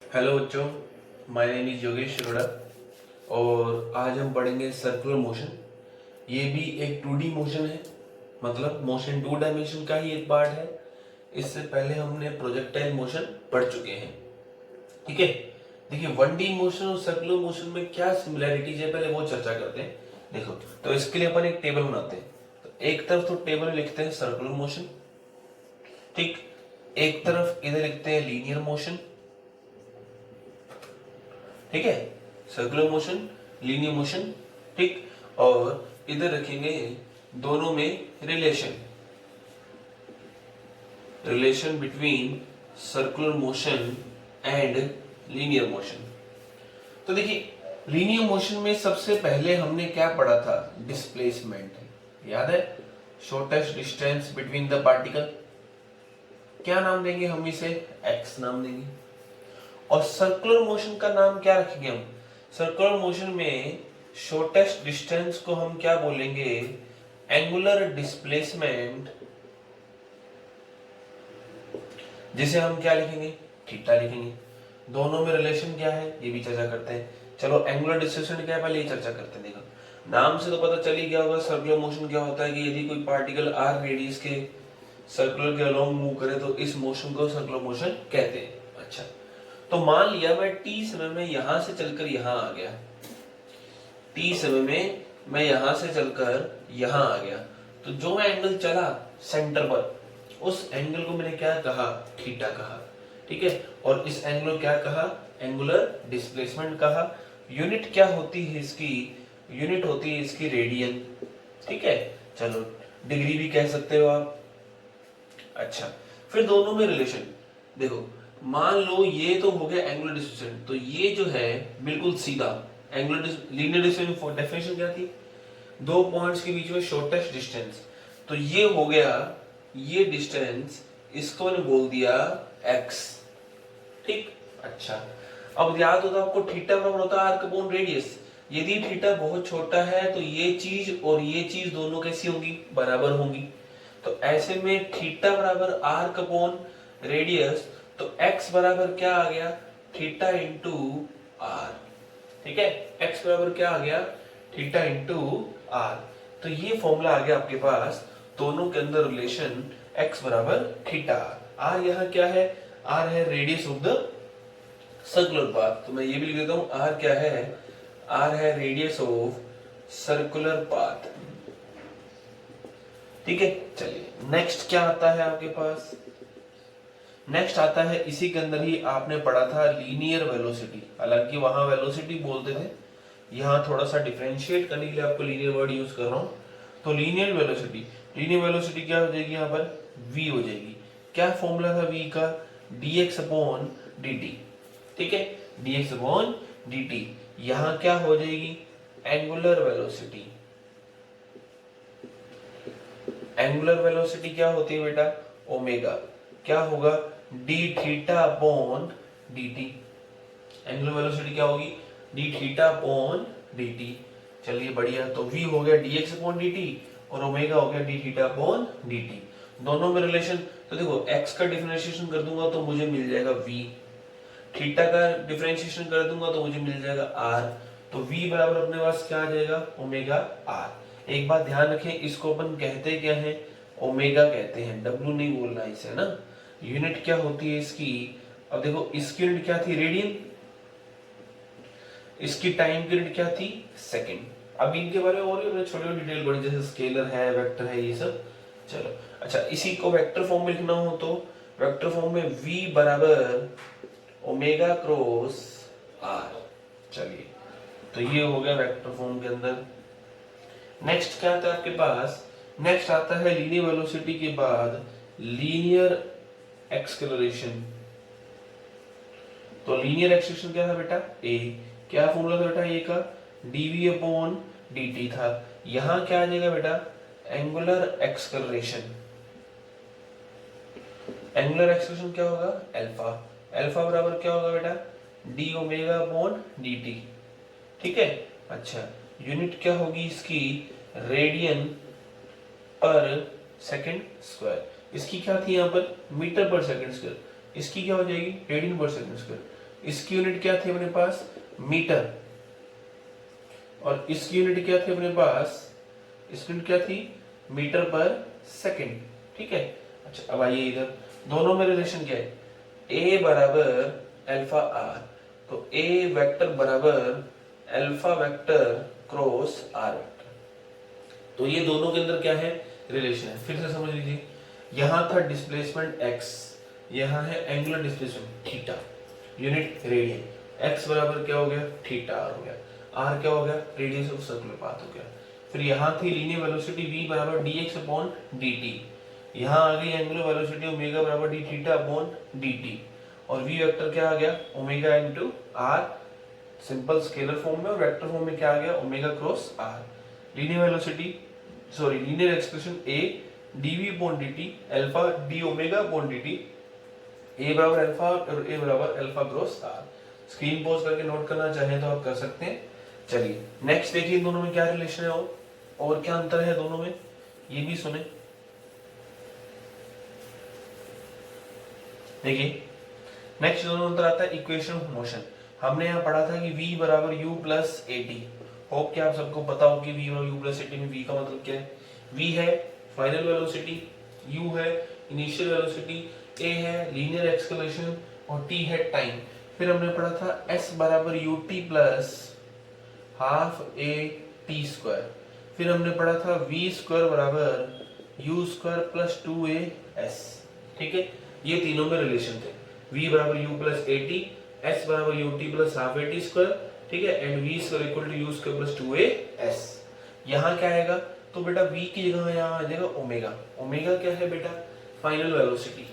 Hello बच्चों, my name is Yogesh Arora और आज हम पढ़ेंगे सर्कुलर मोशन। ये भी एक 2D मोशन है, मतलब मोशन 2 डायमेंशन का ही एक पार्ट है। इससे पहले हमने प्रोजेक्टाइल मोशन पढ़ चुके हैं। ठीक है, देखिए 1D मोशन और सर्कुलर मोशन में क्या सिमिलैरिटीज है पहले वो चर्चा करते हैं। देखो, तो इसके लिए अपन एक टेबल बनाते हैं। तो एक तरफ तो टेबल लिखते हैं सर्कुलर मोशन, ठीक। एक तरफ इधर लिखते हैं लीनियर मोशन, ठीक है। सर्कुलर मोशन, लीनियर मोशन, ठीक। और इधर रखेंगे दोनों में relation, relation between circular motion and linear motion. तो देखिए, लीनियर मोशन में सबसे पहले हमने क्या पढ़ा था? डिस्प्लेसमेंट। याद है? Shortest distance between the particle. क्या नाम देंगे हम इसे? एक्स नाम देंगे। और सर्कुलर मोशन का नाम क्या रखेंगे हम? सर्कुलर मोशन में शॉर्टेस्ट डिस्टेंस को हम क्या बोलेंगे? एंगुलर डिस्प्लेसमेंट, जिसे हम क्या लिखेंगे? थीटा लिखेंगे। दोनों में रिलेशन क्या है ये भी चर्चा करते हैं। चलो, एंगुलर डिस्प्लेसमेंट क्या है पहले ये चर्चा करते हैं। देखो, नाम से तो पता चल ही गया होगा सर्कुलर मोशन क्या होता है, कि यदि कोई पार्टिकल आर रेडियस के सर्कुलर के अलोंग मूव करे तो इस मोशन को सर्कुलर मोशन कहते हैं। अच्छा, तो मान लिया मैं टी समय में यहां से चलकर यहां आ गया, टी समय में मैं यहां से चलकर यहां आ गया, तो जो मैं एंगल चला सेंटर पर, उस एंगल को मैंने क्या कहा? थीटा कहा, ठीक है। और इस एंगल को क्या कहा? एंगुलर डिस्प्लेसमेंट कहा। यूनिट क्या होती है इसकी? यूनिट होती है इसकी रेडियन, ठीक है। चलो, डिग्री भी कह सकते हो आप। अच्छा, फिर दोनों में रिलेशन देखो। मान लो ये तो हो गया एंगुलर डिस्प्लेसमेंट, तो ये जो है बिल्कुल सीधा एंगुलर लीनियर डिस्प्लेसमेंट डेफिनेशन क्या थी? दो पॉइंट्स के बीच में शॉर्टेस्ट डिस्टेंस। तो ये हो गया ये डिस्टेंस, इसको मैंने बोल दिया x, ठीक। अच्छा, अब याद होता आपको थीटा बराबर होता है आर्क अपॉन रेडियस। यदि थीटा बहुत छोटा है तो ये चीज और ये चीज दोनों कैसी होंगी? बराबर होंगी। तो ऐसे में थीटा बराबर आर्क अपॉन रेडियस, तो x बराबर क्या आ गया? थीटा इंटू आर, ठीक है। x बराबर क्या आ गया? Theta into r. तो ये फॉर्मूला आ गया आपके पास, दोनों के अंदर रिलेशन x बराबर थीटा आर। यहाँ क्या है? आर है radius of the circular path, तो मैं ये भी लिख देता हूं आर क्या है? आर है रेडियस ऑफ सर्कुलर पाथ, ठीक है। चलिए, नेक्स्ट क्या आता है आपके पास? नेक्स्ट आता है, इसी के अंदर ही आपने पढ़ा था लीनियर वेलोसिटी। हालांकि वहां वेलोसिटी बोलते थे, यहाँ थोड़ा सा डिफरेंशिएट करने के लिए आपको लीनियर वर्ड यूज कर रहा हूं। तो लीनियर वेलोसिटी, लीनियर वेलोसिटी क्या हो जाएगी? यहाँ पर v हो जाएगी। क्या फॉर्मूला था v का? dx अपॉन dt, ठीक है। dx अपॉन dt, यहाँ क्या हो जाएगी? Angular velocity. एंगुलर वेलोसिटी क्या होती है बेटा? ओमेगा। क्या होगा? d theta upon dt। Angular velocity क्या होगी? d theta upon dt। चलिए बढ़िया, तो v हो गया dx अपॉन dt और ओमेगा हो गया d थीटा अपॉन dt। दोनों में रिलेशन, तो देखो x का डिफरेंशिएशन कर दूंगा तो मुझे मिल जाएगा v, थीटा का डिफरेंशिएशन कर दूंगा तो मुझे मिल जाएगा r। तो v बराबर अपने पास क्या आ जाएगा? Omega r। एक बात ध्यान रखें, इसको अपन कहते क्या है? ओमेगा कहते हैं, w नहीं बोलना इसे ना। यूनिट क्या होती है इसकी? अब देखो, इसकी यूनिट क्या थी? रेडियन। इसकी टाइम पीरियड क्या थी? सेकंड। अब इनके बारे में और भी छोटे छोटे डिटेल पढ़ी, जैसे स्केलर है, वेक्टर है, ये सब। चलो, अच्छा, इसी को वेक्टर फॉर्म में लिखना हो तो वेक्टर फॉर्म में v बराबर ओमेगा क्रॉस r। चलिए, तो ये हो गया वेक्टर फॉर्म के अंदर। नेक्स्ट क्या आता है आपके पास? नेक्स्ट आता है लीनियर वेलोसिटी के बाद लीनियर एक्सेलरेशन। तो लीनियर एक्सेलरेशन क्या था बेटा? a। क्या फॉर्मूला था बेटा ये का? dv अपॉन dt था। यहां क्या आ जाएगा बेटा? Angular acceleration. एंगुलर एक्सेलरेशन क्या होगा? अल्फा। अल्फा बराबर क्या होगा बेटा? d ओमेगा अपॉन dt, ठीक है। अच्छा, यूनिट क्या होगी इसकी? रेडियन पर सेकंड स्क्वायर। इसकी क्या थी यहाँ पर? मीटर पर सेकंड स्क्वायर। इसकी क्या हो जाएगी? रेडियन पर सेकंड स्क्वायर। इसकी यूनिट क्या थी अपने पास, मीटर, और इसकी यूनिट क्या थी अपने पास, इसकी यूनिट क्या थी, मीटर पर सेकंड। ठीक है, अच्छा अब आइए इधर, दोनों में रिलेशन क्या है, a बराबर अल्फा आर, तो a वेक्टर बराबर alpha vector cross r vector, तो ये दोनों के अंदर क्या है, रिलेशन है। फिर से समझ लीजिए, यहां था डिस्प्लेसमेंट x, यहां है angular displacement theta, unit radian, x बराबर क्या हो गया, थीटा आर हो गया, r क्या हो गया, रेडियस ऑफ सर्कुलर पाथ हो गया। फिर यहां थी लीनियर वेलोसिटी v बराबर dx अपॉन dt, यहां आ गई एंगुलर वेलोसिटी ओमेगा बराबर d थीटा अपॉन dt, और v वेक्टर क्या आ गया, omega into r, simple scalar form में, और वेक्टर फॉर्म में क्या आ गया, omega cross r। Linear velocity sorry linear expression a dv upon dt alpha d omega upon dt, a बराबर अल्फा और a बराबर alpha cross r। Screen pause करके नोट करना चाहें तो आप कर सकते हैं। चलिए नेक्स्ट देखिए, इन दोनों में क्या रिलेशन है और क्या अंतर है दोनों में, ये भी सुने। देखिए नेक्स्ट दोनों अंतर आता है इक्वेशन ऑफ मोशन। हमने यहाँ पढ़ा था कि v बराबर u plus a T, hope कि आप सबको पता हो कि v बराबर u प्लस ए टी में v का मतलब क्या है, v है फाइनल वेलोसिटी, u है इनिशियल वेलोसिटी, a है लीनियर एक्सेलरेशन और t है टाइम। फिर हमने पढ़ा था s बराबर ut plus half a t square. फिर हमने पढ़ा था v स्क्वायर बराबर u स्क्वायर प्लस 2as। ठीक है, ये तीनों में रिलेशन थे, v बराबर u plus a t, s बराबर ut plus half a t square, ठीक है, and v square equal to u square plus 2as। यहाँ क्या आएगा, तो बेटा v की जगह यहाँ आ जाएगा ओमेगा, ओमेगा क्या है बेटा, फाइनल वेलोसिटी,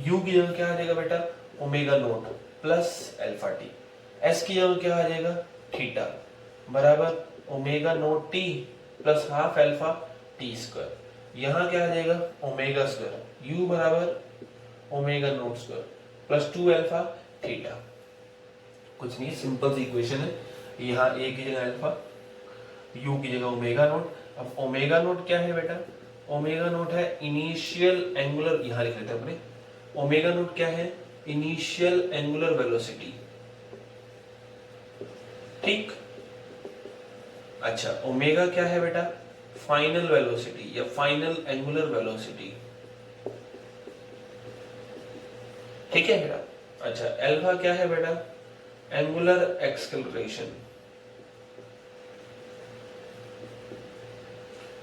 u की जगह क्या आ जाएगा बेटा, omega naught plus alpha T, s की जगह क्या आ जाएगा, थीटा बराबर omega not T plus half alpha T square. यहाँ क्या आ जाएगा, ओमेगा स्क्वायर, u बराबर omega not square plus 2 alpha theta. कुछ नहीं, सिंपल सी इक्वेशन है, यहाँ a की जगह अल्फा, u की जगह ओमेगा नॉट। अब ओमेगा नॉट क्या है बेटा, ओमेगा नॉट है इनिशियल एंगुलर, यहाँ लिख लेते हैं अपने, ओमेगा नॉट क्या है, इनिशियल एंगुलर वेलोसिटी। ठीक, अच्छा ओमेगा क्या है बेटा, फाइनल वेलोसिटी या फाइनल एंगुलर वेलोसिटी। ठीक है बेटा, अच्छा अल्फा क्या है बेटा, एंगुलर एक्सेलरेशन।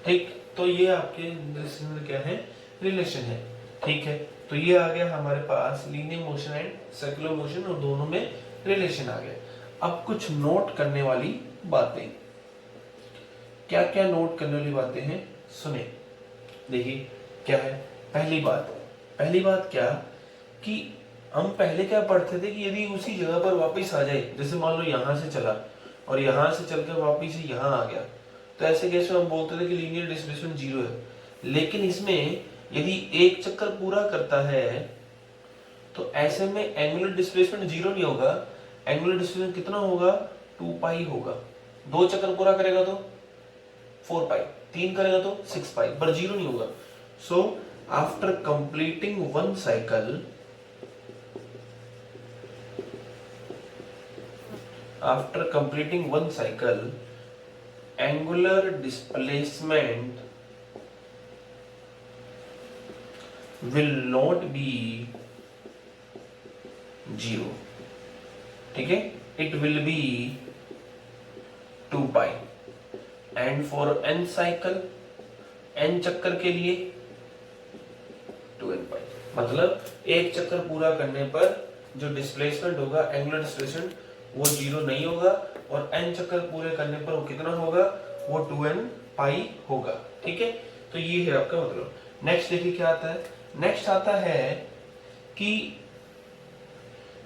ठीक, तो ये आपके क्या है, रिलेशन है। ठीक है, तो ये आ गया हमारे पास linear motion and circular motion, और दोनों में रिलेशन आ गया। अब कुछ नोट करने वाली बातें, क्या क्या नोट करने वाली बातें हैं, सुने। देखिए क्या है, पहली बात क्या कि हम पहले क्या पढ़ते थे कि यदि उसी जगह पर वापस आ जाए, जैसे मान लो यहां से चला और यहां से चलकर वापस यहां आ गया, तो ऐसे केस में हम बोलते थे कि लीनियर डिस्प्लेसमेंट जीरो है। लेकिन इसमें यदि एक चक्कर पूरा करता है तो ऐसे में एंगुलर डिस्प्लेसमेंट जीरो नहीं होगा, एंगुलर डिस्प्लेसमेंट कितना होगा, 2 पाई होगा। 2 चक्कर पूरा करेगा तो 4 पाई, 3 करेगा तो 6 पाई, पर जीरो नहीं होगा। So after completing one cycle, after completing one cycle, angular displacement will not be zero, ठीक है, it will be 2 pi, and for n cycle, n चक्कर के लिए 2n pi। मतलब एक चक्कर पूरा करने पर जो डिस्प्लेसमेंट होगा, एंगुलर डिस्प्लेसमेंट, वो जीरो नहीं होगा, और n चक्कर पूरे करने पर वो कितना होगा, वो 2n पाई होगा। ठीक है, तो ये है आपका मतलब। नेक्स्ट देखिए क्या आता है, नेक्स्ट आता है कि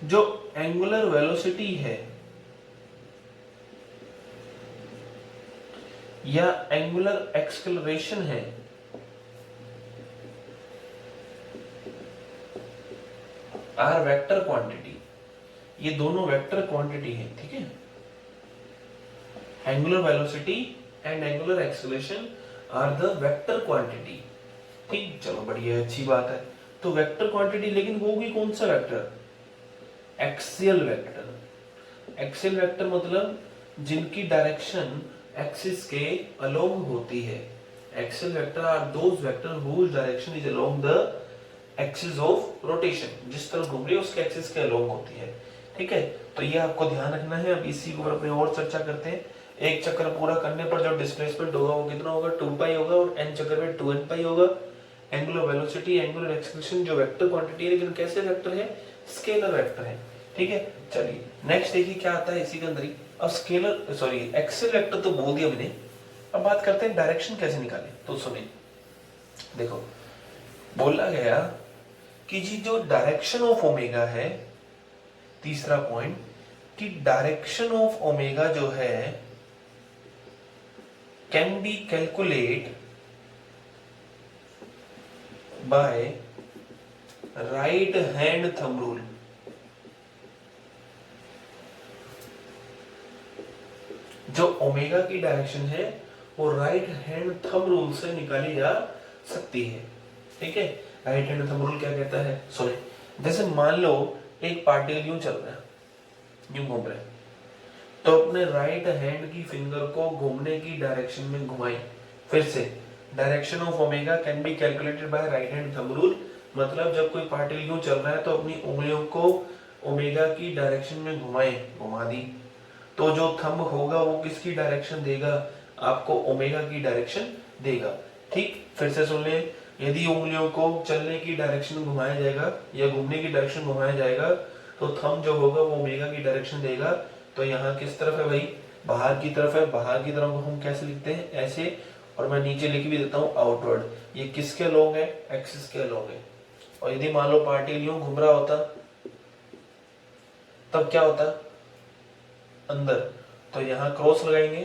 जो एंगुलर वेलोसिटी है या एंगुलर एक्सेलरेशन है, आर वेक्टर क्वांटिटी, ये दोनों वेक्टर क्वांटिटी है। ठीक है, angular velocity and angular acceleration are the vector quantity. ठीक, चलो बढ़िया, अच्छी बात है। तो वेक्टर क्वांटिटी, लेकिन वो भी कौन सा vector, axial vector. Axial vector मतलब जिनकी डायरेक्शन एक्सिस के अलोंग होती है। Axial vector are those vector whose direction is along the axis of rotation, जिस तरफ घूम रही है उसके एक्सिस के अलोंग होती है। ठीक है, तो ये आपको ध्यान रखना है। अब इसी के ऊपर अपने और चर्चा करते हैं। एक चक्कर पूरा करने पर जो डिस्प्लेसमेंट होगा वो कितना होगा, 2 पाई होगा, और n चक्कर में 2n पाई होगा। एंगुलर वेलोसिटी, एंगुलर एक्सेलरेशन जो वेक्टर क्वांटिटी है, लेकिन कैसे वेक्टर है, स्केलर वेक्टर है। ठीक है, चलिए नेक्स्ट देखिए क्या आता है इसी के अंदर ही। अब स्केलर सॉरी एक्सियल वेक्टर तो बोल दिया मैंने, अब बात करते हैं डायरेक्शन कैसे निकालें। तो सुनिए, देखो बोला गया कि जी जो डायरेक्शन ऑफ ओमेगा है, तीसरा पॉइंट, कि डायरेक्शन ऑफ ओमेगा जो है can be calculate bye right hand thumb rule. जो ओमेगा की डायरेक्शन है वो राइट हैंड थंब रूल से निकाली जा सकती है। ठीक है, राइट हैंड थंब रूल क्या कहता है, सुने। जैसे मान लो एक पार्टिकल यूं चल रहा है, यूं घूम रहा है, तो अपने राइट हैंड की फिंगर को घूमने की डायरेक्शन में घुमाएं। फिर से, direction of omega can be calculated by right hand thumb rule, मतलब जब कोई पार्टिकल यूं चल रहा है तो अपनी उंगलियों को ओमेगा की डायरेक्शन में घुमाएं, घुमा दी, तो जो थंब होगा वो किसकी डायरेक्शन देगा, आपको ओमेगा की डायरेक्शन देगा। ठीक, फिर से सुन ले, यदि उंगलियों को चलने की डायरेक्शन घुमाया जाएगा या घूमने की डायरेक्शन घुमाया जाएगा तो थंब जो होगा वो ओमेगा की डायरेक्शन देगा। तो यहाँ किस तरफ है भाई, बाहर की तरफ है। बाहर की तरफ हम कैसे लिखते हैं, ऐसे, और मैं नीचे लिख भी देता हूँ आउटवर्ड। ये किसके अलोंग है, एक्सिस के अलोंग है। और यदि मान लो पार्टिकल यूं घूम रहा होता तब क्या होता, अंदर, तो यहाँ क्रॉस लगाएंगे।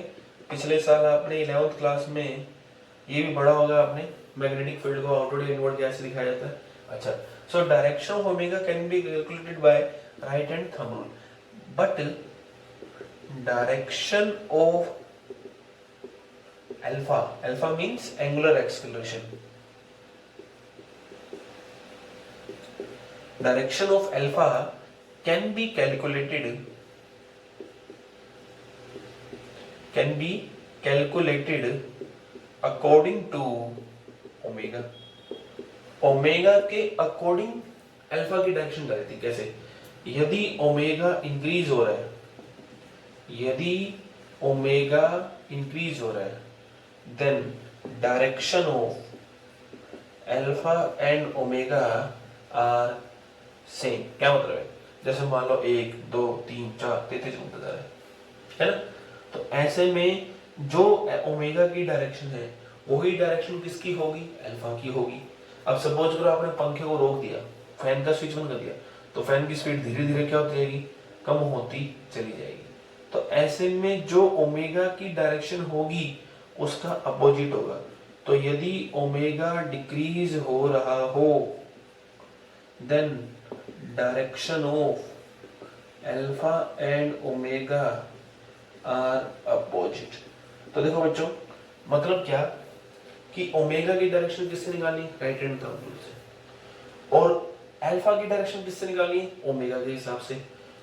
पिछले साल आपने 11th क्लास में ये भी पढ़ा होगा आपने, मैग्नेटिक फील्ड को आउटवर्ड या इनवर्ड कैसे दिखाया जाता है। अच्छा, so direction of omega can be calculated by right hand thumb rule, but direction of alpha, alpha means angular acceleration, direction of alpha can be calculated according to omega. Omega के according alpha की direction क्या रहती है, कैसे, यदि omega increase हो रहा है, यदि ओमेगा इंक्रीज हो रहा है, then direction of alpha and omega are same. क्या मतलब है, जैसे मान लो 1 2 3 4 33 घूमता जा रहा है ना, तो ऐसे में जो ओमेगा की डायरेक्शन है वही डायरेक्शन किसकी होगी, अल्फा की होगी। अब सपोज करो आपने पंखे को रोक दिया, फैन का स्विच बंद कर दिया, तो फैन की स्पीड धीरे धीरे क्या होती जाएगी, कम होती चली जाएगी। तो ऐसे में जो ओमेगा की डायरेक्शन होगी उसका अपोजिट होगा। तो यदि ओमेगा डिक्रीज हो रहा हो, then direction of alpha and omega are opposite. तो देखो बच्चों, मतलब क्या कि ओमेगा की डायरेक्शन किससे निकालनी, राइट हैंड थंब रूल से, और अल्फा की डायरेक्शन किससे निकालनी, ओमेगा के हिसाब से।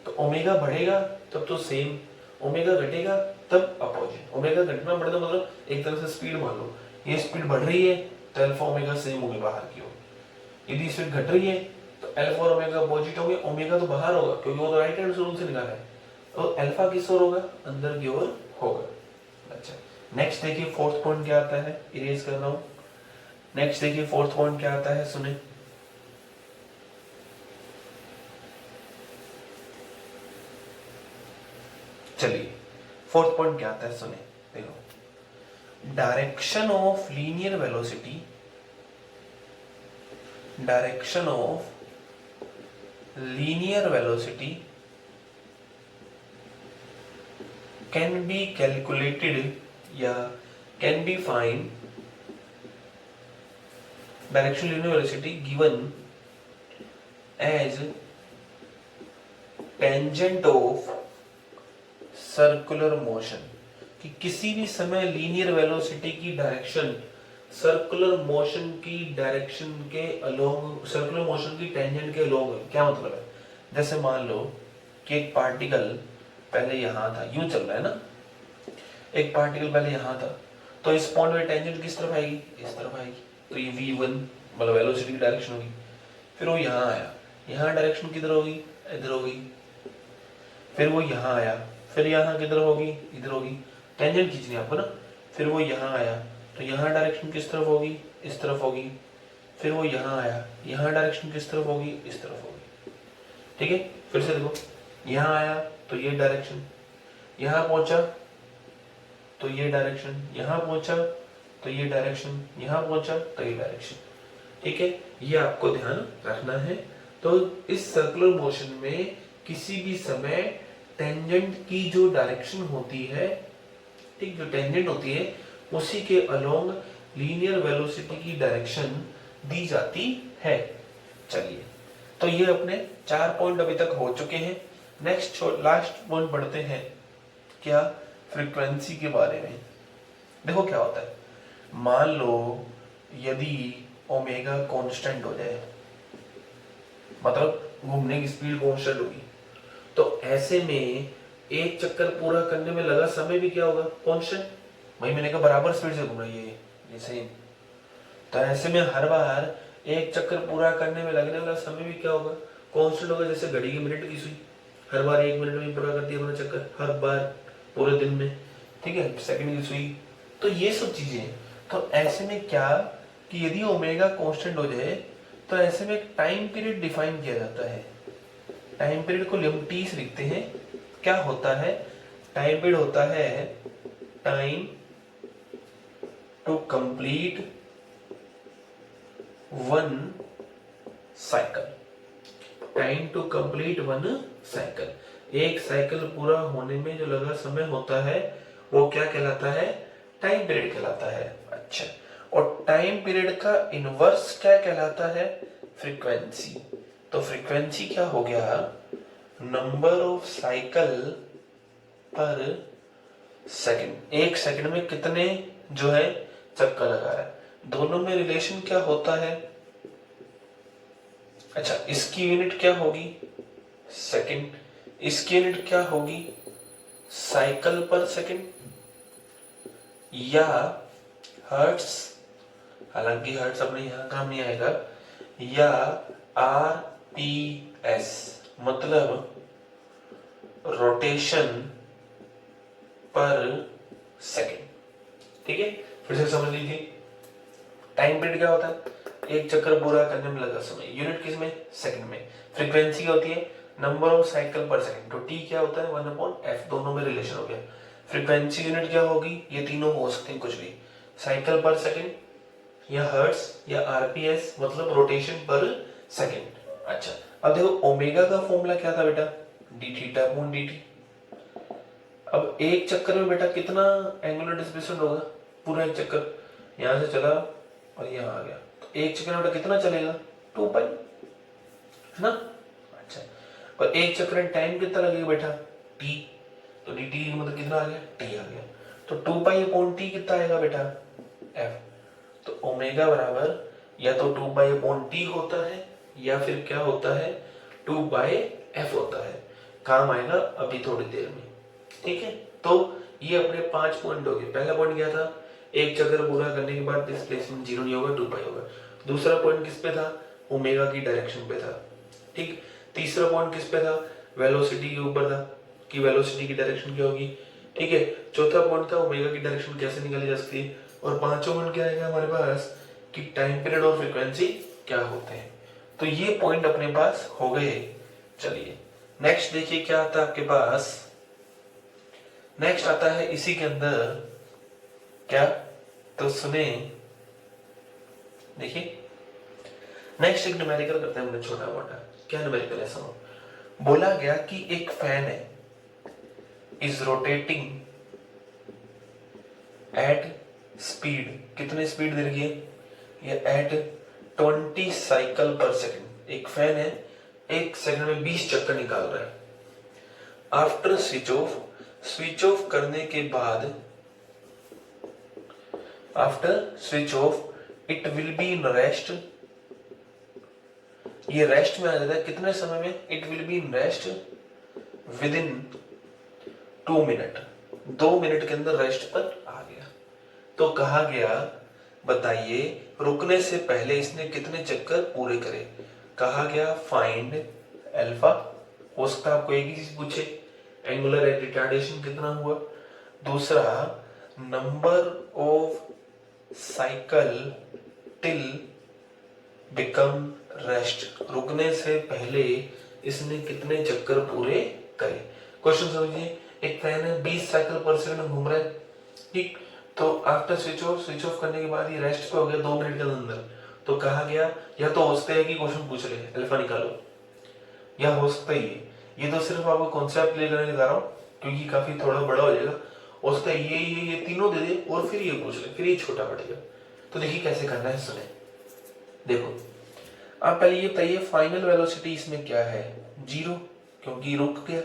तो ओमेगा बढ़ेगा तब तो सेम, ओमेगा घटेगा तब अपोजिट। ओमेगा घटना बढ़ना मतलब एक तरह से स्पीड, मान लो ये स्पीड बढ़ रही है तो अल्फा ओमेगा सेम होगी, बाहर की होगी। यदि स्पीड घट रही है तो अल्फा और ओमेगा अपोजिट होंगे, ओमेगा तो बाहर होगा क्योंकि वो तो राइट हैंड रूल से निकाला है, तो अल्फा किस ओर होगा, अंदर की ओर होगा। अच्छा, नेक्स्ट देखिए फोर्थ पॉइंट क्या आता है, इरेज कर रहा हूं। नेक्स्ट देखिए फोर्थ पॉइंट क्या आता है, सुने। चलिए फोर्थ पॉइंट क्या आता है, सुने। देखो, direction of linear velocity, direction of linear velocity can be calculated या can be find direction linear velocity given as tangent of circular motion, कि किसी भी समय लीनियर वेलोसिटी की डायरेक्शन सर्कुलर मोशन की डायरेक्शन के अलोंग, सर्कुलर मोशन की tangent के अलोंग। क्या मतलब है, जैसे मान लो कि एक पार्टिकल पहले यहाँ था, यूं चल रहा है ना, एक पार्टिकल पहले यहाँ था, तो इस पॉइंट में टेंजेंट किस तरफ आएगी, इस तरफ आएगी, तो ये v1 मतलब वेलोसिटी की डायरेक्शन होगी। फिर वो यहाँ आया, यहाँ डायरेक्शन किधर होगी, इधर होगी। फिर वो यहाँ आया, फिर यहाँ किधर होगी, इधर होगी, टेंजेंट खींचनी है आपको ना। फिर वो यहाँ आया, तो यहाँ डायरेक्शन किस तरफ होगी, इस तरफ होगी। फिर वो यहाँ आया, यहाँ डायरेक्शन किस तरफ होगी, इस तरफ होगी। ठीक है, फिर से देखो, यहाँ आया तो ये डायरेक्शन, यहाँ पहुंचा तो ये डायरेक्शन, यहाँ पहुंचा तो ये डायरेक्शन, यहाँ पहुंचा तो ये डायरेक्शन। ठीक है, ये आपको ध्यान रखना है। तो इस सर्कुलर मोशन में किसी भी समय टेंजेंट की जो डायरेक्शन होती है, ठीक, जो टेंजेंट होती है उसी के अलोंग लीनियर वेलोसिटी की डायरेक्शन दी जाती है। चलिए, तो ये अपने 4 पॉइंट अभी तक हो चुके हैं। नेक्स्ट लास्ट पॉइंट बढ़ते हैं, क्या, फ्रीक्वेंसी के बारे में। देखो क्या होता है, मान लो यदि ओमेगा कांस्टेंट हो जाए, मतलब घूमने की स्पीड कांस्टेंट होगी, तो ऐसे में एक चक्कर पूरा करने में लगा समय भी क्या होगा, कांस्टेंट। भाई मैंने कहा बराबर स्पीड से घूम रही है ये सेम, तो ऐसे में हर बार एक चक्कर पूरा करने में लगने वाला समय भी क्या होगा, कांस्टेंट होगा। जैसे घड़ी की मिनट की सुई, हर बार 1 मिनट में पूरा करती है अपना चक्कर, हर बार पूरे दिन में। ठीक है, सेकंड की सुई, तो ये सब चीजें। तो ऐसे में क्या कि यदि ओमेगा कांस्टेंट हो जाए तो ऐसे में एक टाइम पीरियड डिफाइन किया जाता है। टाइम पीरियड को टी से लिखते हैं। क्या होता है, टाइम पीरियड होता है time to complete 1 cycle. Time to complete 1 cycle, एक साइकिल पूरा होने में जो लगा समय होता है वो क्या कहलाता है, टाइम पीरियड कहलाता है। अच्छा, और टाइम पीरियड का इनवर्स क्या कहलाता है, फ्रीक्वेंसी। तो फ्रीक्वेंसी क्या हो गया, नंबर ऑफ साइकिल पर सेकंड। एक सेकंड में कितने जो है चक्कर लगा रहा है, दोनों में रिलेशन क्या होता है। अच्छा, इसकी यूनिट क्या होगी, सेकंड, इसकी यूनिट क्या होगी, साइकिल पर सेकंड या हर्ट्स, हालांकि हर्ट्स अपने यहां काम नहीं आएगा, या आरपीएस मतलब रोटेशन पर सेकंड। ठीक है, फिर से समझ लीजिए, टाइम पीरियड क्या होता है, एक चक्कर पूरा करने में लगा समय, यूनिट किस में, सेकंड में। फ्रीक्वेंसी क्या होती है, नंबर ऑफ साइकिल पर सेकंड, तो टी क्या होता है 1/f, दोनों में रिलेशन हो गया। फ्रीक्वेंसी यूनिट क्या होगी, ये तीनों हो सकते हैं कुछ भी, साइकिल पर सेकंड या हर्ट्स या आरपीएस मतलब रोटेशन पर सेकंड। अच्छा, अब देखो ओमेगा का फॉर्मूला क्या था बेटा, D theta upon D T. अब एक चक्कर में बेटा कितना एंगुलर डिस्प्लेसमेंट होगा, पूरा एक चक्कर यहां से चला और यहां आ गया, तो एक चक्कर में बेटा कितना चलेगा, 2 पाई, है ना। अच्छा, और एक चक्कर में टाइम कितना लगेगा बेटा, टी, तो डी टी मतलब कितना आ गया, टी आ गया, तो 2 पाई अपॉन टी कितना आएगा बेटा, एफ। तो ओमेगा बराबर या तो 2 पाई अपॉन टी होता है या फिर क्या होता है, 2 बाई एफ होता है। काम आएगा अभी थोड़ी देर में। ठीक है, तो ये अपने 5 पॉइंट हो गए। पहला पॉइंट क्या था, एक चक्कर पूरा करने के बाद डिस्प्लेसमेंट 0 नहीं होगा, 2 पाई होगा। दूसरा पॉइंट किस पे था, ओमेगा की डायरेक्शन पे था। ठीक, तीसरा पॉइंट किस पे था, वेलोसिटी के ऊपर था कि वेलोसिटी की डायरेक्शन क्या होगी। ठीक है, चौथा पॉइंट था ओमेगा की डायरेक्शन कैसे निकाली जा सकती है, और पांचवा पॉइंट क्या है हमारे पास कि टाइम पीरियड और फ्रीक्वेंसी क्या होते हैं। तो ये पॉइंट अपने पास हो गए। चलिए नेक्स्ट देखिए क्या आता है आपके पास, नेक्स्ट आता है इसी के अंदर क्या, तो सुने, देखिए नेक्स्ट एक न्यूमेरिकल करते हैं हमने छोटा मोटा। क्या न्यूमेरिकल है, सुनो। बोला गया कि एक फैन है, इज रोटेटिंग एट स्पीड, कितने स्पीड दे रही है ये, एट 20 साइकिल पर सेकंड। एक फैन है, एक सेकंड में 20 चक्कर निकाल रहा है। After switch off, switch off करने के बाद, after switch off it will be in rest, ये रेस्ट में आ जाता है कितने समय में, it will be in rest with in 2 minute, 2 minute के अंदर रेस्ट पर आ गया। तो कहा गया बताइए रुकने से पहले इसने कितने चक्कर पूरे करे। कहा गया फाइंड अल्फा, हो सकता है आपको एक ही चीज पूछे, एंगुलर रिटार्डेशन कितना हुआ। दूसरा number of cycle till become rest, रुकने से पहले इसने कितने चक्कर पूरे करे। क्वेश्चन समझिए, एक फैन है 20 साइकिल पर सेकंड घूम रहा है, ठीक, तो आफ्टर स्विच ऑफ करने के बाद ये रेस्ट पे हो गया 2 मिनट के अंदर। तो कहा गया या तो हो सकता है कि क्वेश्चन पूछ रहे अल्फा निकालो, या हो सकता ही है, ये तो सिर्फ आपको कॉन्सेप्ट प्ले करने लगा रहा हूँ क्योंकि काफी थोड़ा बड़ा हो जाएगा। हो सकता है ये तीनों दे दे और फिर ये पूछ ले, फिर ये छोटा पड़ेगा। तो देखिए कैसे करना है, सुने। देखो आप पहले ये बताइए फाइनल वेलोसिटी इसमें क्या है, 0, क्योंकि रुक गया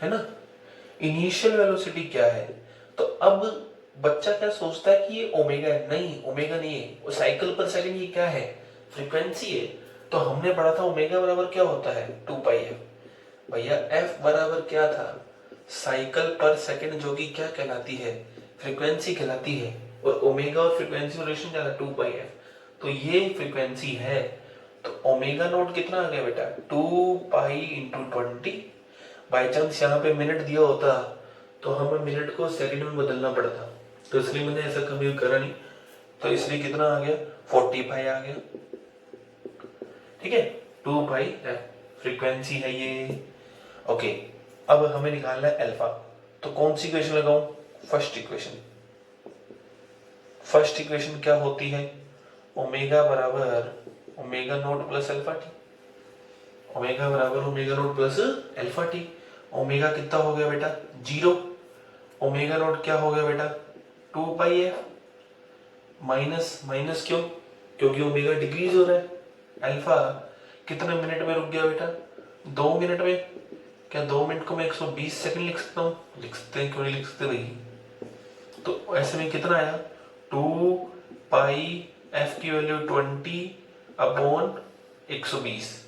है ना। इनिशियल वेलोसिटी क्या है, तो अब बच्चा क्या सोचता है कि ये ओमेगा है, नहीं ओमेगा नहीं है, वो साइकिल पर सेकंड ये क्या है, फ्रीक्वेंसी है। तो हमने पढ़ा था ओमेगा बराबर क्या होता है 2πf। भैया f बराबर क्या था, साइकिल पर सेकंड, जो कि क्या कहलाती है, फ्रीक्वेंसी कहलाती है। और ओमेगा और फ्रीक्वेंसी में रिलेशन क्या था 2πf, तो ये फ्रीक्वेंसी है। तो ओमेगा नोट कितना आ गया बेटा 2π×20। बाई चांस यहाँ पे मिनट दिया होता तो हमें मिनट को सेकंड में बदलना पड़ता, तो इसलिए मैंने ऐसा कभी करा नहीं, तो इसलिए कितना आ गया 45 आ गया, ठीक है। 2πf फ्रीक्वेंसी है ये, ओके। अब हमें निकालना है अल्फा, तो कौन सी इक्वेशन लगाऊं, फर्स्ट इक्वेशन। फर्स्ट इक्वेशन क्या होती है, ओमेगा बराबर omega naught plus alpha T, omega बराबर omega naught plus alpha T. Omega कितना हो गया बेटा 0, ओमेगा नोट क्या हो गया बेटा 2πf, माइनस माइनस क्यों, क्योंकि ओमेगा डिक्रीज हो रहा है। अल्फा कितने मिनट में रुक गया बेटा 2 मिनट में। क्या 2 मिनट को मैं 120 सेकंड लिख सकता हूँ, लिख सकते हैं, क्यों नहीं लिख सकते भाई। तो ऐसे में कितना आया 2πf की वैल्यू 20/120,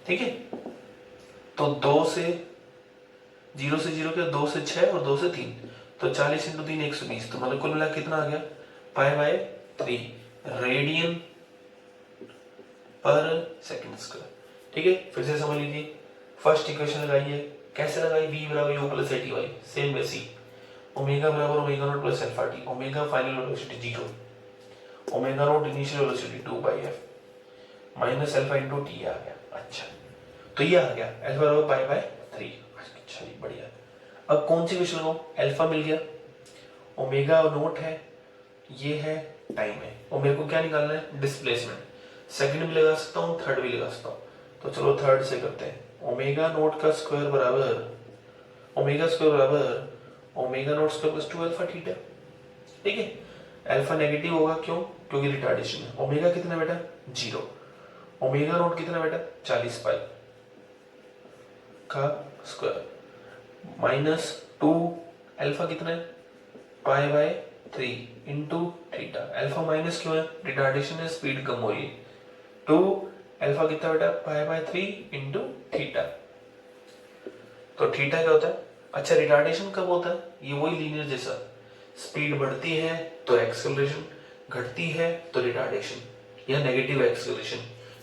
ठीक है। तो 2 से 0 से 0 क्या 2 से 6 और 2 से 3, तो 40×3 120, तो मतलब कुल मिला कितना आ गया π/3 रेडियन पर सेकंड स्क्वायर, ठीक है। फिर से समझ लीजिए, फर्स्ट इक्वेशन लगाइए, कैसे लगाई, v बराबर u प्लस ATY, सेम वैसी, ओमेगा बराबर omega naught plus alpha T, omega final velocity 0, omega naught initial velocity 2πf minus alpha into T आ गया। अच्छा, तो ये आ गया अल्फा बराबर π/3। अच्छा बढ़िया। अब कौन सी इक्वेशन लगाऊं, अल्फा मिल गया, ओमेगा नोट है, ये है टाइम है, और मेरे को क्या निकालना है डिस्प्लेसमेंट। सेकंड भी लगा सकता हूँ, थर्ड भी लगा सकता हूँ, तो चलो थर्ड से करते हैं। ओमेगा नोट का स्क्वायर बराबर ओमेगा स्क्वायर बराबर omega note square plus 2 alpha theta, ठीक है। अल्फा नेगेटिव होगा क्यों, क्योंकि रिटार्डेशन है। ओमेगा कितना बेटा 0, ओमेगा नोट कितना बेटा 40 पाई का स्क्वायर माइनस 2 अल्फा कितना है π/3 इंटू थीटा। अल्फा माइनस क्यों है, रिटार्डेशन है, स्पीड कम हो रही है। 2 अल्फा कितना बेटा π/3 इंटू थीटा। तो थीटा क्या होता है, अच्छा रिटार्डेशन कब होता है, ये वही लीनियर जैसा, स्पीड बढ़ती है तो एक्सेलरेशन, घटती है तो रिटार्डेशन, यह नेगेटिव एक्सेलरेशन,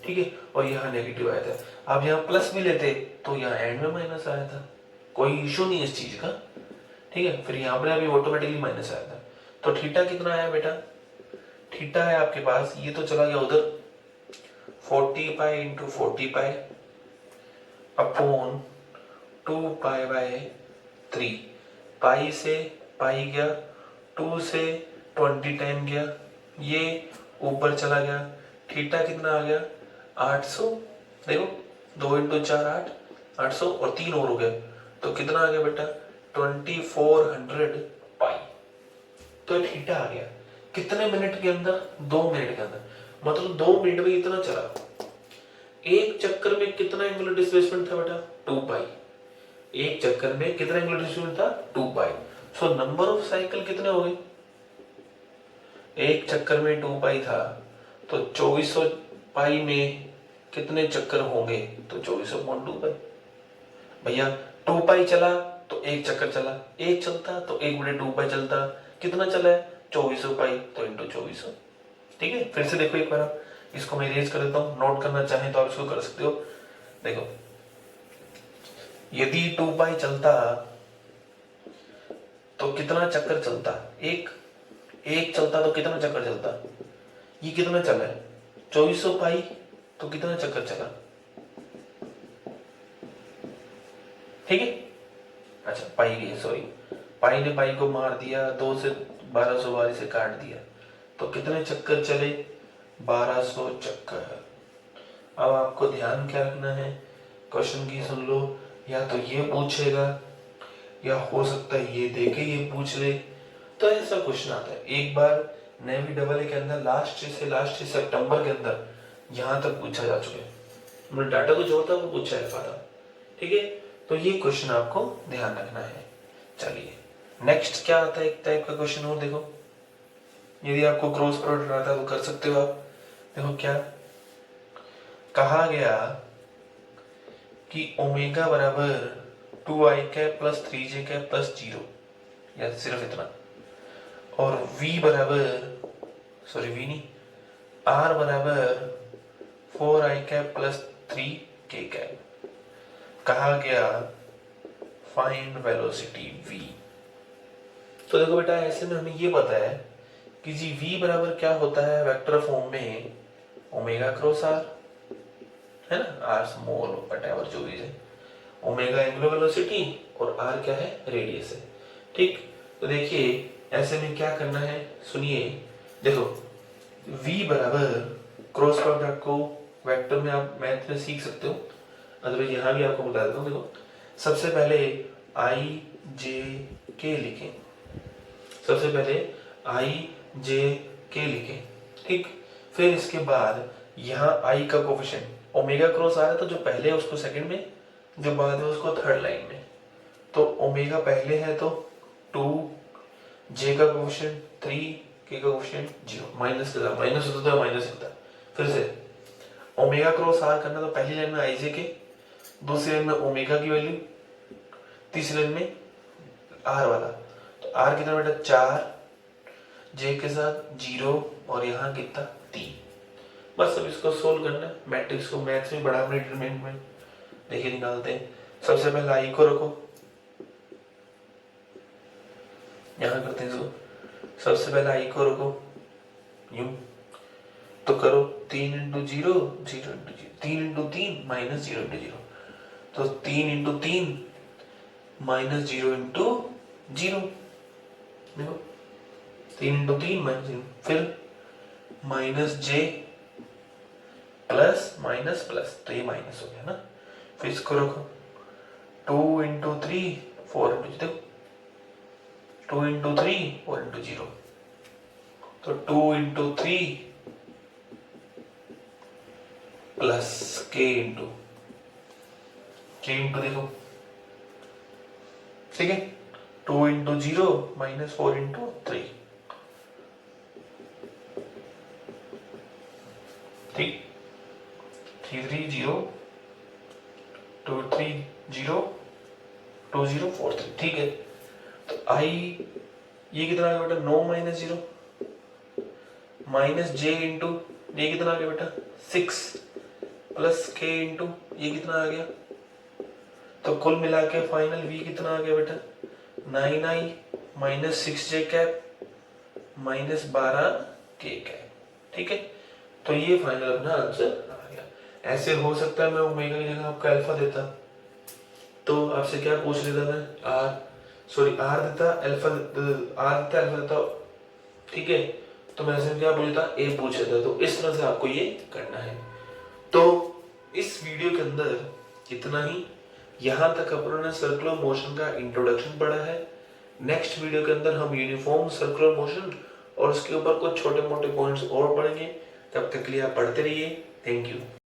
ठीक है। और यहाँ नेगेटिव आया था, आप यहाँ प्लस भी लेते तो यहाँ एंड में माइनस आया था, कोई इशू नहीं इस चीज का, ठीक है। फिर यहाँ पर अभी ऑटोमेटिकली माइनस आया था। तो थीटा कितना आया बेटा, थीटा है आपके पास, ये तो चला गया उधर 40π×40π अपॉन 2π/3, पाई से पाई गया, 2 से 20 टाइम गया, ये ऊपर चला गया, थीटा कितना आ गया 800, देखो 2 × 4 8, 800 और 3 और हो गया, तो कितना आ गया बेटा 2400 पाई। तो थीटा आ गया कितने मिनट के अंदर, 2 मिनट के अंदर, मतलब 2 मिनट में इतना चला। एक चक्कर में कितना एंगुलर डिस्प्लेसमेंट था बेटा 2π, एक चक्कर में कितना एंगुलर डिस्प्लेसमेंट था 2π। सो नंबर ऑफ साइकिल कितने हो गए, एक चक्कर में 2π था, तो 2400 पाई में कितने चक्कर होंगे, तो 2400/2π। भैया 2 पाई चला तो एक चक्कर चला, एक चलता तो 1/2 पाई चलता, कितना चला है 2400 पाई, तो इंटू 2400। ठीक है, फिर से देखो एक बार, इसको मैं इरेज कर देता हूँ, नोट करना चाहें तो आप इसको कर सकते हो। देखो यदि 2 पाई चलता तो कितना चक्कर चलता, एक चलता तो कितना चक्कर चलता, ये कितना चला है 2400 पाई, तो कितना चक्कर चला। ठीक है, अच्छा पाई भी है, सॉरी, पाई ने पाई को मार दिया, 2 से 1200 से काट दिया, तो कितने चक्कर चले 1200 चक्कर। अब आपको ध्यान क्या रखना है, क्वेश्चन की सुन लो, या तो ये पूछेगा या हो सकता है ये देके ये पूछ ले, तो ऐसा क्वेश्चन आता है। एक बार नेवी डबल ए के अंदर लास्ट से सितंबर के अंदर यहाँ तक पूछा जा चुका है, मतलब डाटा को जो होता है वो पूछा है था। ठीक है, तो ये क्वेश्चन आपको ध्यान रखना है। चलिए नेक्स्ट क्या आता है, एक टाइप का क्वेश्चन और देखो, यदि आपको क्रॉस प्रोडक्ट आता है तो कर सकते हो आप। देखो क्या कहा गया कि ओमेगा बराबर 2i cap plus 3j cap plus 0, या सिर्फ इतना, और v बराबर, सॉरी v नहीं, r बराबर 4i cap plus 3k cap. कहा गया फाइंड वेलोसिटी v। तो देखो बेटा, ऐसे में हमें ये पता है कि जी v बराबर क्या होता है वेक्टर फॉर्म में, ओमेगा क्रॉस r, है ना, r स्मॉल व्हाटएवर जो भी है, ओमेगा एंगुलर वेलोसिटी और r क्या है रेडियस है। ठीक, तो देखिए ऐसे में क्या करना है, सुनिए, देखो v बराबर क्रॉस प्रोडक्ट को वेक्टर में आप मैथ में सीख सकते हो, अदरवाइज यहाँ भी आपको बता देता हूँ। देखो सबसे पहले i j k लिखें, सबसे पहले i j k लिखें। ठीक, फिर इसके बाद यहाँ i का कोफिशिएंट, ओमेगा क्रॉस आ रहा है तो जो पहले है उसको सेकंड में, जो बाद है उसको थर्ड लाइन में, तो ओमेगा पहले है तो 2, j का कोफिशिएंट 3, k का कोफिशिएंट 0, माइनस के साथ माइनस होता है, माइनस होता है। फिर से ओमेगा क्रॉस r करना, तो पहली लाइन में i j के, दूसरी लाइन में ओमेगा की वैल्यू, तीसरी लाइन में r वाला, तो r कितना बेटा 4, j के साथ 0 और यहाँ कितना 3। बस अब इसको सोल्व करना है, मैट्रिक्स को मैथ्स में बड़ा डिटरमिनेंट में देखिए निकालते हैं। सबसे पहले i को रखो, यहाँ करते हैं इसको, सबसे पहले i को रखो यूं, तो करो 3 into 0, 0 into 0, 3 into 3 minus 0 into 0, तो 3 इंटू 3 माइनस 0 इंटू 0, देखो 3 इंटू 3 माइनस 0, फिर minus j plus minus plus, तो ये माइनस हो गया ना। फिर इसको रखो 2 इंटू 3 4 इंटू, देखो 2 इंटू 3 4 इंटू 0, तो 2 इंटू 3 प्लस k इंटू देखो, ठीक है, 2 इंटू 0 माइनस 4 इंटू 3, ठीक, 3 3 0 2 3 0 2 0 4 3, ठीक है। तो i ये कितना आ गया बेटा 9 माइनस 0, माइनस j इंटू ये कितना आ गया बेटा 6, प्लस k इंटू ये कितना आ गया, तो कुल मिला के फाइनल v कितना आ गया बेटा 9i minus 6j cap minus 12k cap. ठीक है, तो ये फाइनल अपना आंसर आ गया। ऐसे हो सकता है मैं ओमेगा की जगह आपका अल्फा देता, तो आपसे क्या पूछ लेता मैं r देता, अल्फा देता, ठीक है, तो मैं ऐसे क्या पूछता a पूछ लेता, तो इस तरह से आपको ये करना है। तो इस वीडियो के अंदर इतना ही, यहाँ तक अपन ने सर्कुलर मोशन का इंट्रोडक्शन पढ़ा है। नेक्स्ट वीडियो के अंदर हम यूनिफॉर्म सर्कुलर मोशन और उसके ऊपर कुछ छोटे मोटे पॉइंट्स और पढ़ेंगे। तब तक के लिए आप पढ़ते रहिए। Thank you.